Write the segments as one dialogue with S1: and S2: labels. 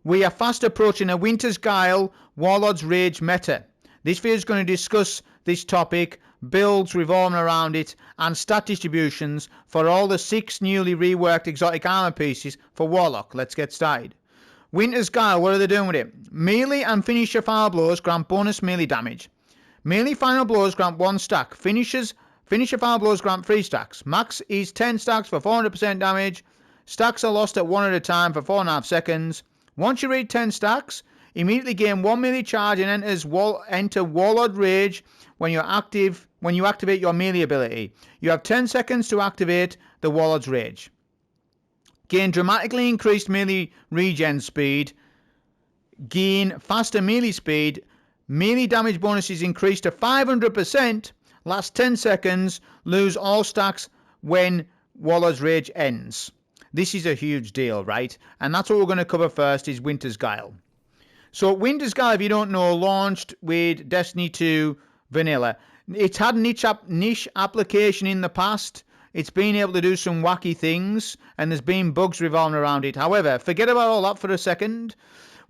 S1: We are fast approaching a Winter's Guile Warlords Rage meta. This video is going to discuss this topic, builds revolving around it, and stat distributions for all the 6 newly reworked exotic armor pieces for Warlock. Let's get started. Winter's Guile, what are they doing with it? Melee and finisher final blows grant bonus melee damage. Melee final blows grant 1 stack. Finisher final blows grant 3 stacks. Max is 10 stacks for 400% damage. Stacks are lost at 1 at a time for 4.5 seconds. Once you reach 10 stacks, immediately gain 1 melee charge and enter Warlord Rage when you activate your melee ability. You have 10 seconds to activate the Warlord's Rage. Gain dramatically increased melee regen speed. Gain faster melee speed. Melee damage bonus is increased to 500%. Last 10 seconds. Lose all stacks when Warlord's Rage ends. This is a huge deal, right? And that's what we're going to cover first is Winter's Guile. So Winter's Guile, if you don't know, launched with Destiny 2 Vanilla. It's had niche application in the past. It's been able to do some wacky things, and there's been bugs revolving around it. However, forget about all that for a second.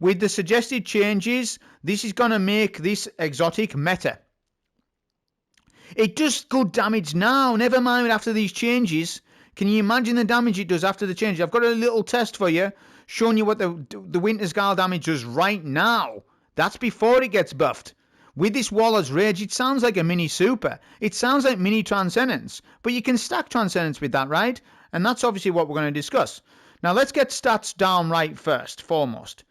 S1: With the suggested changes, this is going to make this exotic meta. It does good damage now, never mind after these changes. Can you imagine the damage it does after the change? I've got a little test for you, showing you what the Winter's Guile damage does right now. That's before it gets buffed. With this Warlord's Rage, it sounds like a mini super. It sounds like mini Transcendence. But you can stack Transcendence with that, right? And that's obviously what we're going to discuss. Now let's get stats down right first, foremost.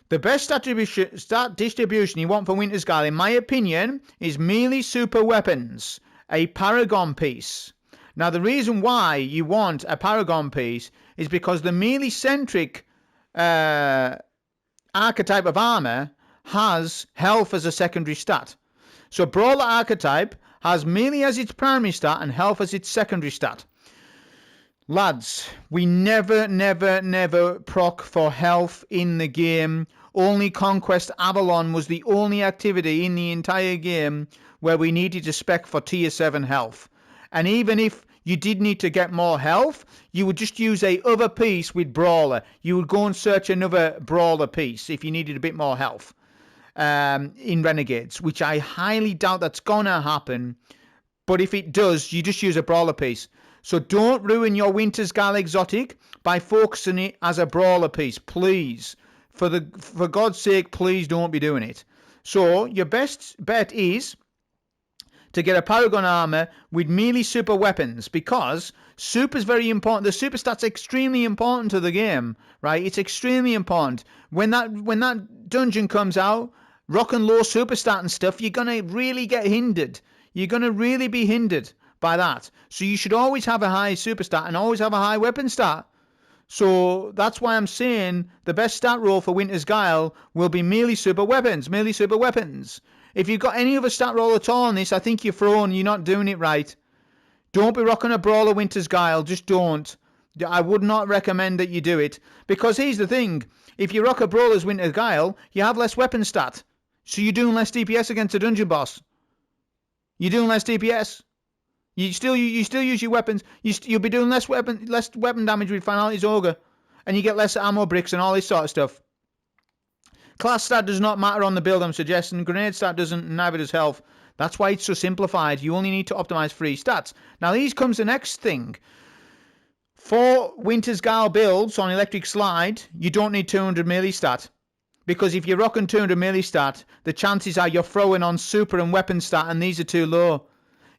S1: The best stat distribution you want for Winter's Guile, in my opinion, is melee super weapons, a Paragon piece. Now, the reason why you want a Paragon piece is because the melee-centric archetype of armor has health as a secondary stat. So, Brawler archetype has melee as its primary stat and health as its secondary stat. Lads, we never proc for health in the game. Only Conquest Avalon was the only activity in the entire game where we needed to spec for tier 7 health. And even if you did need to get more health, you would just use a other piece with Brawler. You would go and search another Brawler piece if you needed a bit more health in Renegades, which I highly doubt that's going to happen. But if it does, you just use a Brawler piece. So don't ruin your Winter's Guile exotic by focusing it as a Brawler piece, please. For God's sake, please don't be doing it. So your best bet is to get a Paragon armor with melee super weapons, because super is very important. The super stat's extremely important to the game, right? It's extremely important. When that dungeon comes out, rock and low super stat and stuff, you're gonna really get hindered. You're gonna really be hindered by that. So you should always have a high super stat and always have a high weapon stat. So that's why I'm saying the best stat roll for Winter's Guile will be melee super weapons. Melee super weapons. If you've got any other stat roll at all on this, I think you're thrown. You're not doing it right. Don't be rocking a Brawler Winter's Guile. Just don't. I would not recommend that you do it. Because here's the thing. If you rock a Brawler's Winter's Guile, you have less weapon stat. So you're doing less DPS against a dungeon boss. You're doing less DPS. You still use your weapons. You'll be doing less weapon damage with Finality's Ogre. And you get less ammo bricks and all this sort of stuff. Class stat does not matter on the build I'm suggesting. Grenade stat doesn't, neither does health. That's why it's so simplified. You only need to optimize 3 stats. Now, these comes the next thing. For Winter's Guile builds on Electric Slide, you don't need 200 melee stat. Because if you're rocking 200 melee stat, the chances are you're throwing on super and weapon stat, and these are too low.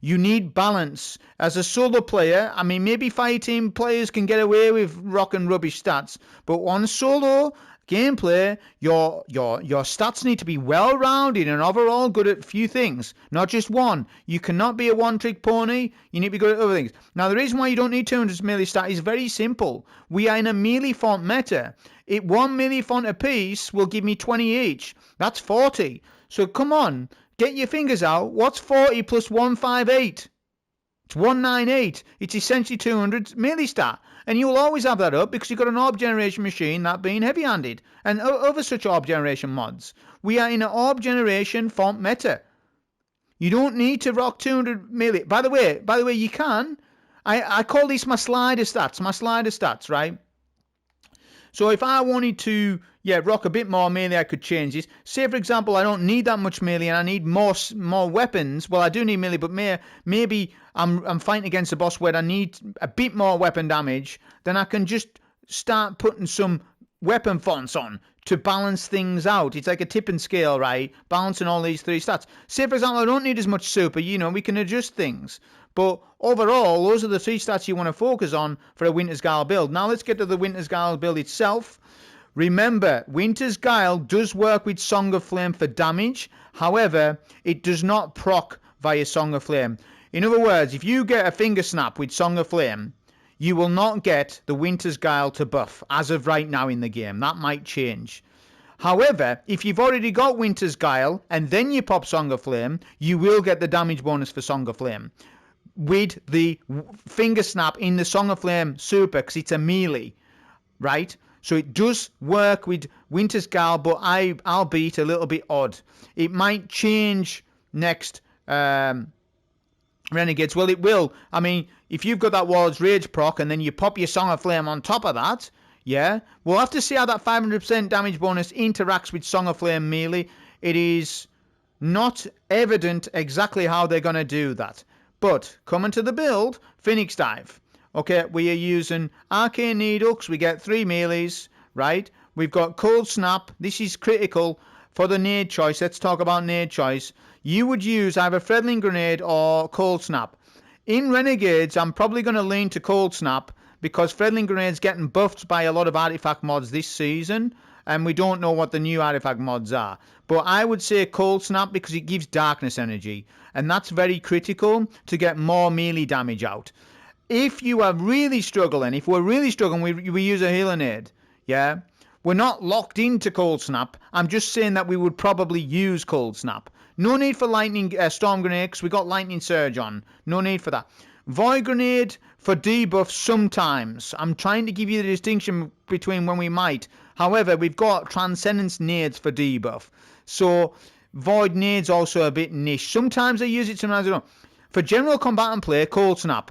S1: You need balance. As a solo player, I mean, maybe fireteam players can get away with rocking rubbish stats. But on solo gameplay, your stats need to be well-rounded and overall good at a few things, not just one. You cannot be a one-trick pony. You need to be good at other things. Now, the reason why you don't need 200 melee stat is very simple. We are in a melee font meta. One melee font apiece will give me 20 each. That's 40. So come on, get your fingers out. What's 40 plus 158? It's 198. It's essentially 200 melee stat. And you'll always have that up because you've got an orb generation machine, that being heavy-handed, and other such orb generation mods. We are in an orb generation font meta. You don't need to rock 200 melee. By the way, you can. I call these my slider stats, right? So if I wanted to, rock a bit more melee, I could change this. Say, for example, I don't need that much melee and I need more weapons. Well, I do need melee, but maybe I'm fighting against a boss where I need a bit more weapon damage. Then I can just start putting some weapon fonts on to balance things out. It's like a tipping scale, right? Balancing all these 3 stats. Say, for example, I don't need as much super. We can adjust things. But overall, those are the 3 stats you want to focus on for a Winter's Guile build. Now let's get to the Winter's Guile build itself. Remember, Winter's Guile does work with Song of Flame for damage. However, it does not proc via Song of Flame. In other words, if you get a finger snap with Song of Flame, you will not get the Winter's Guile to buff as of right now in the game. That might change. However, if you've already got Winter's Guile and then you pop Song of Flame, you will get the damage bonus for Song of Flame with the finger snap in the Song of Flame super, because it's a melee, right? So it does work with Winter's Guile, but albeit a little bit odd. It might change next Renegades. Well, it will. I mean, if you've got that Warlord's Rage proc and then you pop your Song of Flame on top of that, we'll have to see how that 500% damage bonus interacts with Song of Flame melee. It is not evident exactly how they're going to do that. But coming to the build, Phoenix Dive. Okay, we are using Arcane Needle because we get 3 melees, right? We've got Cold Snap. This is critical for the nade choice. Let's talk about nade choice. You would use either Fredling Grenade or Cold Snap. In Renegades, I'm probably going to lean to Cold Snap because Fredling Grenade's getting buffed by a lot of artifact mods this season, and we don't know what the new artifact mods are. But I would say Cold Snap because it gives darkness energy, and that's very critical to get more melee damage out. If you are really struggling, we use a healer nade, We're not locked into Cold Snap. I'm just saying that we would probably use Cold Snap. No need for Lightning Storm Grenade because we got Lightning Surge on. No need for that. Void Grenade for debuff sometimes. I'm trying to give you the distinction between when we might. However, we've got Transcendence Nades for debuff. So Void Nade's also a bit niche. Sometimes I use it, sometimes I don't. For general combatant play, Cold Snap.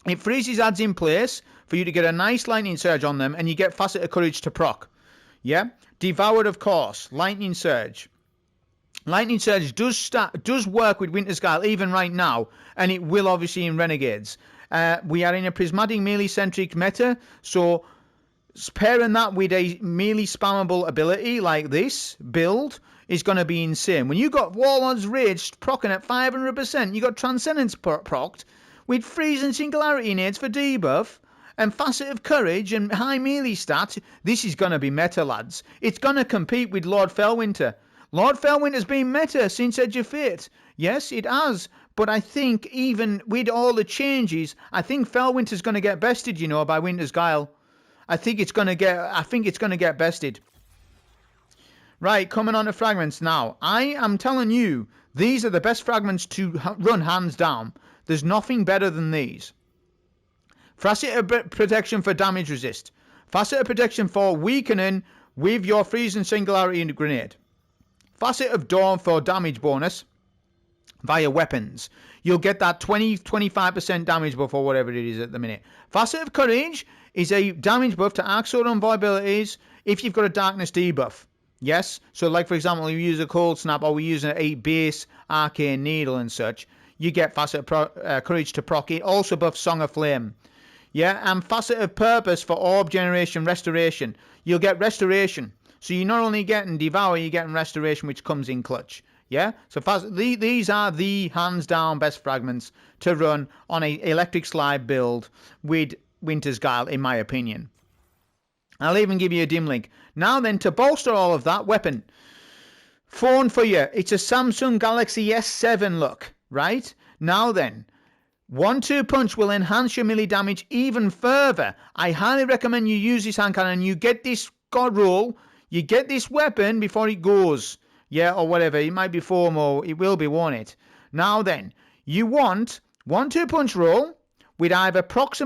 S1: It freezes adds in place for you to get a nice Lightning Surge on them, and you get Facet Courage to proc. Devoured, of course. Lightning Surge. Lightning Surge does work with Winter's Guile even right now, and it will obviously in Renegades. We are in a prismatic melee-centric meta, so pairing that with a melee spammable ability like this build is going to be insane. When you got Warlord's Rage proccing at 500%, you got Transcendence procced with Freeze and Singularity nades for debuff, and Facet of Courage and high melee stats. This is going to be meta, lads. It's going to compete with Lord Felwinter. Lord Felwinter's been meta since Edge of Fate. Yes, it has. But I think even with all the changes, I think Felwinter's going to get bested, by Winter's Guile. I think it's going to get bested. Right, coming on to fragments now. I am telling you, these are the best fragments to run hands down. There's nothing better than these. Facet of Protection for damage resist. Facet of Protection for weakening with your Freeze and Singularity Grenade. Facet of Dawn for damage bonus via weapons. You'll get that 20-25% damage buff or whatever it is at the minute. Facet of Courage is a damage buff to Arc Sword on abilities if you've got a Darkness debuff. Yes, so like for example, you use a Cold Snap or we use a base Arcane Needle and such, you get Facet of Courage to proc. It also buffs Song of Flame. And Facet of Purpose for Orb Generation Restoration. You'll get Restoration. So you're not only getting Devour, you're getting Restoration, which comes in clutch. So these are the hands down best fragments to run on a Electric Slide build with Winter's Guile, in my opinion. I'll even give you a dim link. Now then, to bolster all of that, weapon. Phone for you. It's a Samsung Galaxy S7 look, right? Now then, 1-2 punch will enhance your melee damage even further. I highly recommend you use this hand cannon. You get this god roll. You get this weapon before it goes. Or whatever. It might be foam or it will be, won't it? Now then, you want 1-2 punch roll with either prox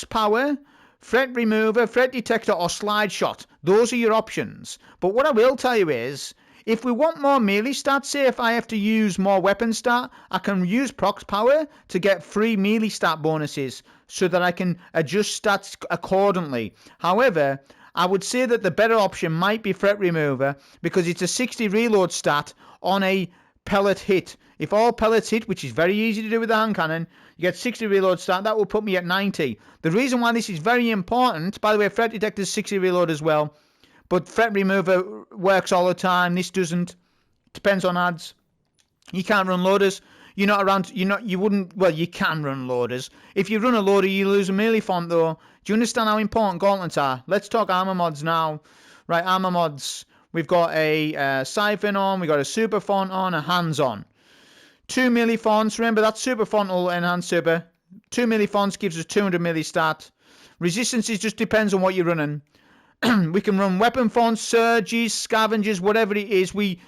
S1: power, threat remover, threat detector, or slide shot. Those are your options. But what I will tell you is, if we want more melee stats, say if I have to use more weapon stat, I can use prox power to get free melee stat bonuses so that I can adjust stats accordingly. However, I would say that the better option might be Threat Remover because it's a 60 reload stat on a pellet hit. If all pellets hit, which is very easy to do with the hand cannon, you get 60 reload stat. That will put me at 90. The reason why this is very important, by the way, Threat Detector is 60 reload as well, but Threat Remover works all the time. This doesn't. Depends on ads. You can't run loaders. You're not around. You wouldn't. Well, you can run loaders. If you run a loader, you lose a melee font though. Do you understand how important gauntlets are? Let's talk armor mods now. Right, armor mods. We've got a siphon on. We've got a super font on. A hands on. 2 melee fonts. Remember that super font will enhance super. 2 melee fonts gives us 200 melee stat. Resistances just depends on what you're running. We can run weapon fonts, surges, scavengers, whatever it is. We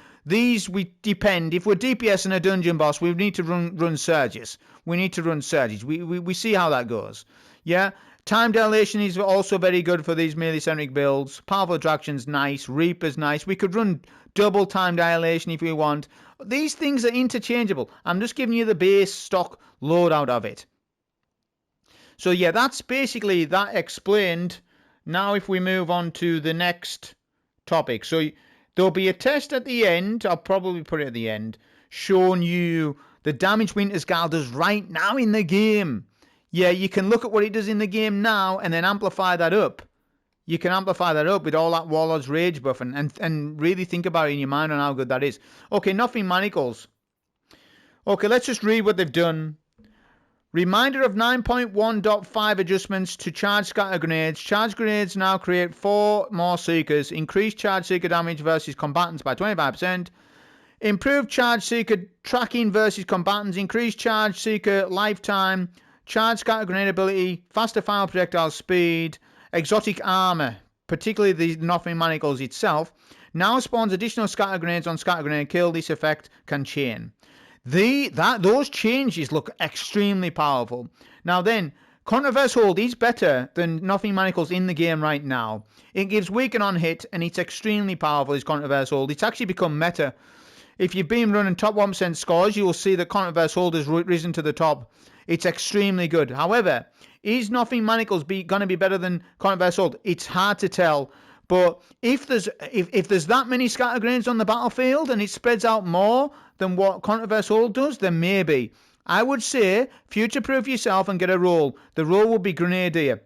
S1: depend. If we're DPS in a dungeon boss, we need to run surges. We need to run surges. We see how that goes. Yeah. Time dilation is also very good for these melee-centric builds. Powerful attraction's nice. Reaper's nice. We could run double time dilation if we want. These things are interchangeable. I'm just giving you the base stock loadout of it. So yeah, that's basically that explained. Now if we move on to the next topic. So there'll be a test at the end. I'll probably put it at the end. Showing you the damage Winter's Guile does right now in the game. Yeah, you can look at what it does in the game now and then amplify that up. You can amplify that up with all that Warlord's Rage buff and really think about it in your mind on how good that is. Okay, nothing Manacles. Okay, let's just read what they've done. Reminder of 9.1.5 adjustments to charge scatter grenades. Charge grenades now create 4 more seekers. Increase charge seeker damage versus combatants by 25%. Improve charge seeker tracking versus combatants. Increase charge seeker lifetime. Charge scatter grenade ability. Faster final projectile speed. Exotic armor, particularly the Nothing Manacles itself. Now spawns additional scatter grenades on scatter grenade kill. This effect can chain. Those changes look extremely powerful. Now then, Controverse Hold is better than Nothing Manacles in the game right now. It gives weaken on hit and it's extremely powerful, this Controverse Hold. It's actually become meta. If you've been running top 1% scores, you will see that Controverse Hold has risen to the top. It's extremely good. However, is Nothing Manacles going to be better than Controverse Hold? It's hard to tell. But if there's that many scatter grenades on the battlefield and it spreads out more than what Controverse Hold does, then maybe. I would say future-proof yourself and get a role. The role will be Grenadier.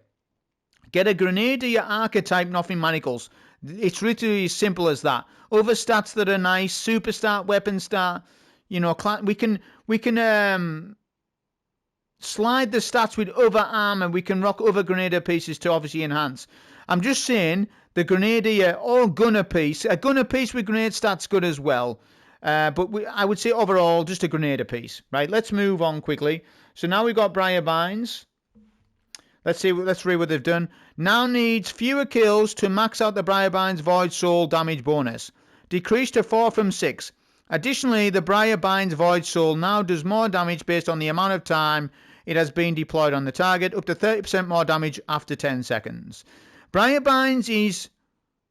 S1: Get a Grenadier archetype Nothing Manacles. It's literally as simple as that. Other stats that are nice, super stat, weapon stat, we can slide the stats with other armor. We can rock other Grenadier pieces to obviously enhance. I'm just saying the Grenadier or Gunner piece. A Gunner piece with grenade stats good as well. But I would say overall just a Grenadier piece. Right, let's move on quickly. So now we've got Briar Binds. Let's read what they've done. Now needs fewer kills to max out the Briar Binds Void Soul damage bonus. Decreased to 4 from 6. Additionally, the Briar Binds Void Soul now does more damage based on the amount of time it has been deployed on the target, up to 30% more damage after 10 seconds. Briar Binds is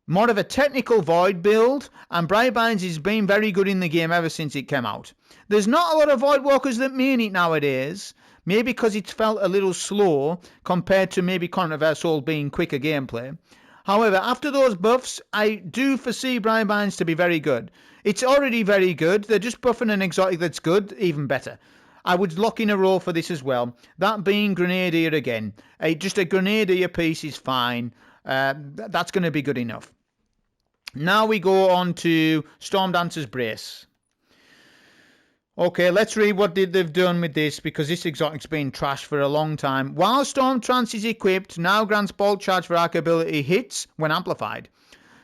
S1: more of a technical Void build, and Briar Binds has been very good in the game ever since it came out. There's not a lot of Void Walkers that main it nowadays, maybe because it's felt a little slow compared to maybe Controverse Hold being quicker gameplay. However, after those buffs, I do foresee Briar Binds to be very good. It's already very good. They're just buffing an exotic that's good, even better. I would lock in a role for this as well. That being Grenadier again. Just a Grenadier piece is fine. That's going to be good enough. Now we go on to Storm Dancer's Brace. Okay, let's read what they've done with this, because this exotic's been trashed for a long time. While Storm Trance is equipped, now grants bulk charge for arc ability hits when amplified.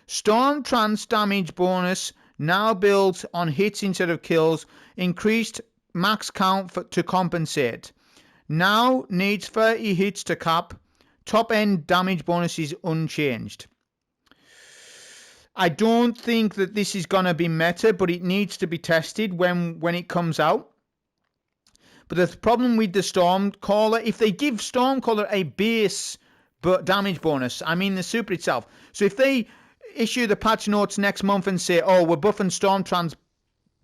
S1: Storm Trance damage bonus now builds on hits instead of kills. Increased max count to compensate. Now needs 30 hits to cap. Top end damage bonus is unchanged. I don't think that this is going to be meta, but it needs to be tested when it comes out. But the problem with the Stormcaller, if they give Stormcaller a base damage bonus, I mean the super itself. So if they issue the patch notes next month and say, oh, we're buffing Storm Trance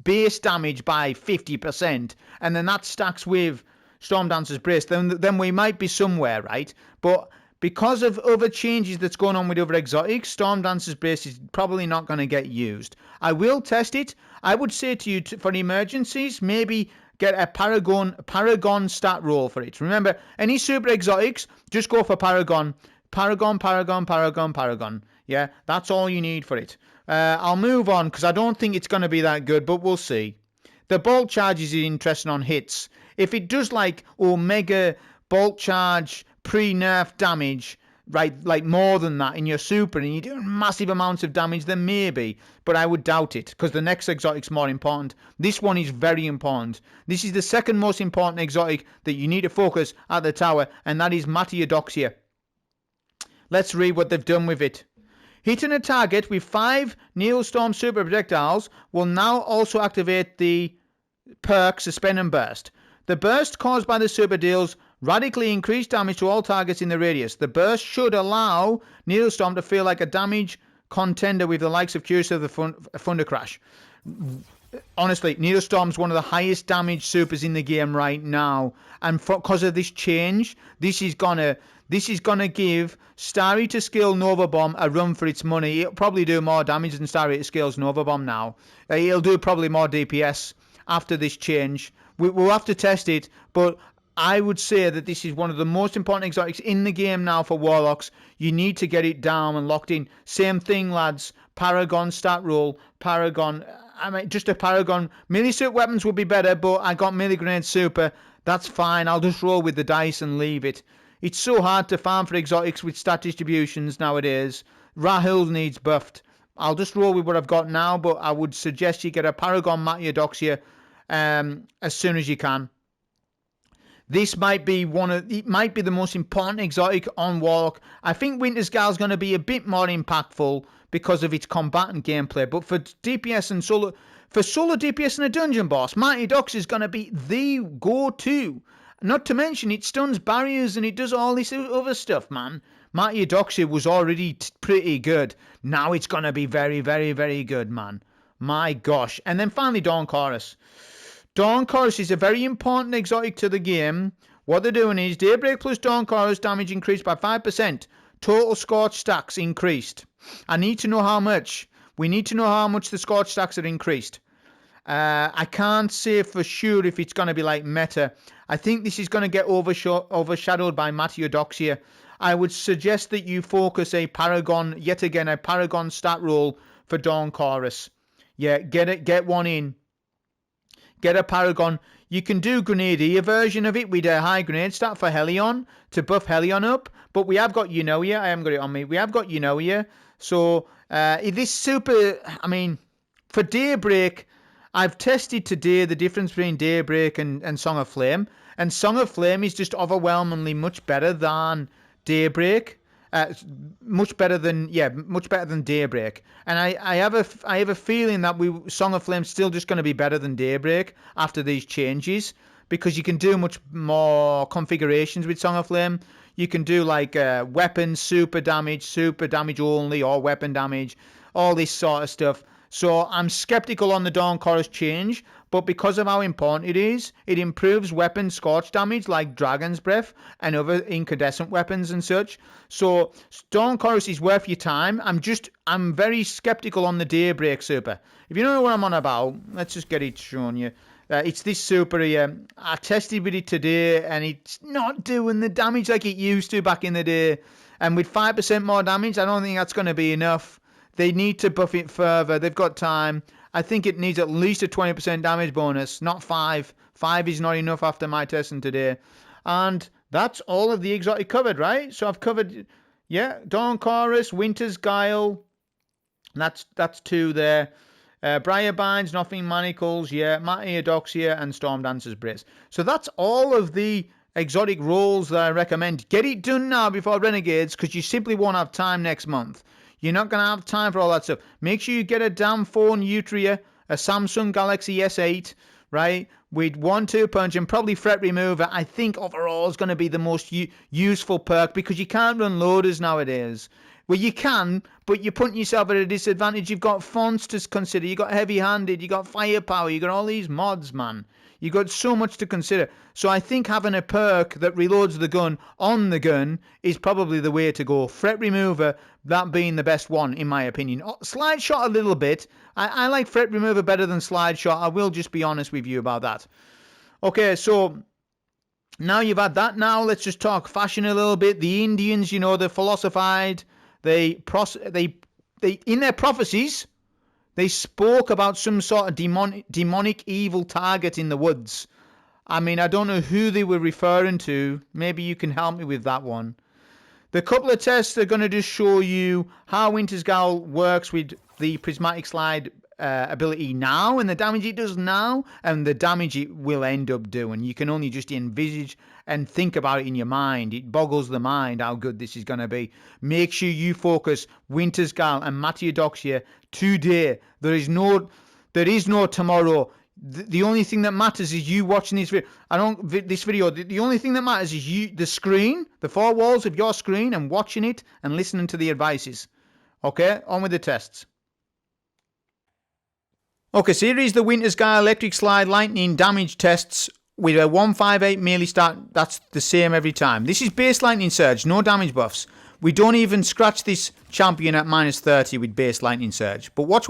S1: base damage by 50%, and then that stacks with Storm Dancer's Brace, then we might be somewhere, right? But because of other changes that's going on with other exotics, Storm Dancer's Brace is probably not going to get used. I will test it. I would say to you, for emergencies, maybe get a Paragon stat roll for it. Remember, any super exotics, just go for Paragon. Paragon. Yeah, that's all you need for it. I'll move on because I don't think it's going to be that good, but we'll see. The bolt charge is interesting on hits. If it does like Omega bolt charge pre-nerf damage, right, like more than that in your super and you're doing massive amounts of damage, then maybe, but I would doubt it because the next exotic's more important. This one is very important. This is the second most important exotic that you need to focus at the tower, and that is Mataiodoxia. Let's read what they've done with it. Hitting a target with 5 Neostorm super projectiles will now also activate the perk Suspend and Burst. The burst caused by the super deals radically increased damage to all targets in the radius. The burst should allow Neostorm to feel like a damage contender with the likes of Crucible of the Thunder Crash. Honestly, Neostorm's one of the highest damage supers in the game right now, and because of this change, this is gonna give Starry to scale Nova Bomb a run for its money. It'll probably do more damage than Starry to scales Nova Bomb now. It'll do probably more DPS after this change. We'll have to test it, but I would say that this is one of the most important exotics in the game now for Warlocks. You need to get it down and locked in. Same thing, lads. Paragon stat roll. Paragon. I mean, just a Paragon. Melee suit weapons would be better, but I got melee grenade super. That's fine. I'll just roll with the dice and leave it. It's so hard to farm for exotics with stat distributions nowadays. Rahul needs buffed. I'll just roll with what I've got now, but I would suggest you get a Paragon Mataiodoxia as soon as you can. This might be the most important exotic on Warlock. I think Winter's Guile is going to be a bit more impactful because of its combatant gameplay. But for DPS and solo DPS and a dungeon boss, Mataiodoxia is going to be the go-to. Not to mention it stuns barriers and it does all this other stuff, man. Mataiodoxia was already pretty good. Now it's going to be very, very, very good, man. My gosh. And then finally, Dawn Chorus. Dawn Chorus is a very important exotic to the game. What they're doing is Daybreak plus Dawn Chorus damage increased by 5%. Total Scorch stacks increased. I need to know how much. We need to know how much the Scorch stacks are increased. I can't say for sure if it's going to be like meta. I think this is going to get overshadowed by Mataiodoxia. I would suggest that you focus a Paragon stat roll for Dawn Chorus. Yeah, get one in. Get a Paragon. You can do Grenadier version of it with a high grenade stat for Helion to buff Helion up. But we have got Eunoia. I haven't got it on me. We have got Eunoia. So this super, I mean, for Daybreak, I've tested today the difference between Daybreak and Song of Flame. And Song of Flame is just overwhelmingly much better than Daybreak. Much better than Daybreak. And I have a feeling that Song of Flame's still just going to be better than Daybreak after these changes, because you can do much more configurations with Song of Flame. You can do like weapons, super damage only, or weapon damage, all this sort of stuff. So I'm skeptical on the Dawn Chorus change, but because of how important it is, it improves weapon scorch damage like Dragon's Breath and other incandescent weapons and such. So Dawn Chorus is worth your time. I'm very skeptical on the Daybreak super. If you don't know what I'm on about, let's just get it shown you. It's this super here. I tested with it today and it's not doing the damage like it used to back in the day. And with 5% more damage, I don't think that's going to be enough. They need to buff it further. They've got time. I think it needs at least a 20% damage bonus, not 5. 5 is not enough after my testing today. And that's all of the exotic covered, right? So I've covered, Dawn Chorus, Winter's Guile. That's 2 there. Briar Binds, nothing, Manacles, Mataiodoxia, and Storm Dancer's Brace. So that's all of the exotic rolls that I recommend. Get it done now before Renegades, because you simply won't have time next month. You're not going to have time for all that stuff. Make sure you get a damn phone Utria, a Samsung Galaxy S8, right? With 1-2 punch and probably threat remover. I think overall is going to be the most useful perk, because you can't run loaders nowadays. Well, you can, but you're putting yourself at a disadvantage. You've got fonts to consider. You've got heavy-handed. You've got firepower. You've got all these mods, man. You've got so much to consider. So I think having a perk that reloads the gun on the gun is probably the way to go. Threat remover, that being the best one in my opinion. Slide shot a little bit. I like threat remover better than slide shot. I will just be honest with you about that. Okay, so now you've had that. Now let's just talk fashion a little bit. The Indians, you know, they philosophized. They in their prophecies, they spoke about some sort of demonic evil target in the woods. I mean, I don't know who they were referring to. Maybe you can help me with that one. The couple of tests are going to just show you how Winter's Guile works with the prismatic slide ability now, and the damage it does now, and the damage it will end up doing. You can only just envisage and think about it in your mind. It boggles the mind how good this is going to be. Make sure you focus Winter's Guile and Mataiodoxia today. There is no tomorrow. The only thing that matters is you watching this video. The only thing that matters is you, the screen, the four walls of your screen, and watching it and listening to the advices. Okay, on with the tests. Okay, so here is the Winter's Guile Electric Slide Lightning damage tests with a 158 melee start. That's the same every time. This is base Lightning Surge, no damage buffs. We don't even scratch this champion at -30 with base Lightning Surge. But watch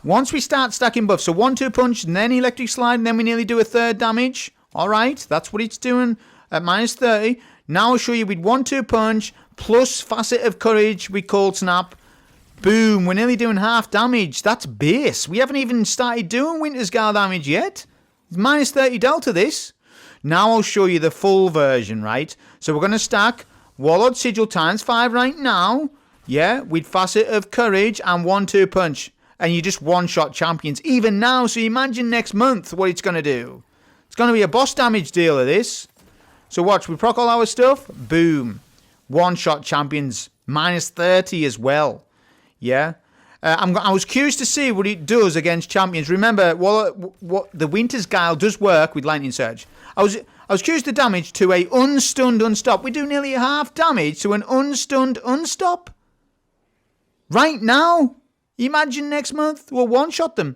S1: once we start stacking buffs. So 1-2 punch, and then Electric Slide, and then we nearly do a third damage. Alright, that's what it's doing at -30. Now I'll show you with 1-2 punch, plus Facet of Courage with Cold Snap. Boom, we're nearly doing half damage. That's base. We haven't even started doing Winter's Guile damage yet. It's -30 delta this. Now I'll show you the full version, right? So we're going to stack Warlord Sigil ×5 right now. Yeah, with Facet of Courage and 1-2 punch. And you just one-shot champions even now. So imagine next month what it's going to do. It's going to be a boss damage deal of this. So watch, we proc all our stuff. Boom. One-shot champions. -30 as well. Yeah. I was curious to see what it does against champions. Remember, what the Winter's Guile does work with Lightning Surge. I was curious the damage to a unstunned unstop. We do nearly half damage to an unstunned unstop. Right now. Imagine next month we'll one-shot them.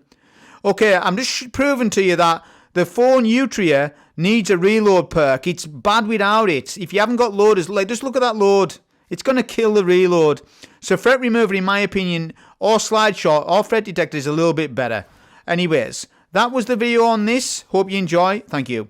S1: Okay, I'm just proving to you that the 4 Nutria needs a reload perk. It's bad without it. If you haven't got loaders, like, just look at that load. It's going to kill the reload. So threat remover, in my opinion, or slide shot, or threat detector is a little bit better. Anyways, that was the video on this. Hope you enjoy. Thank you.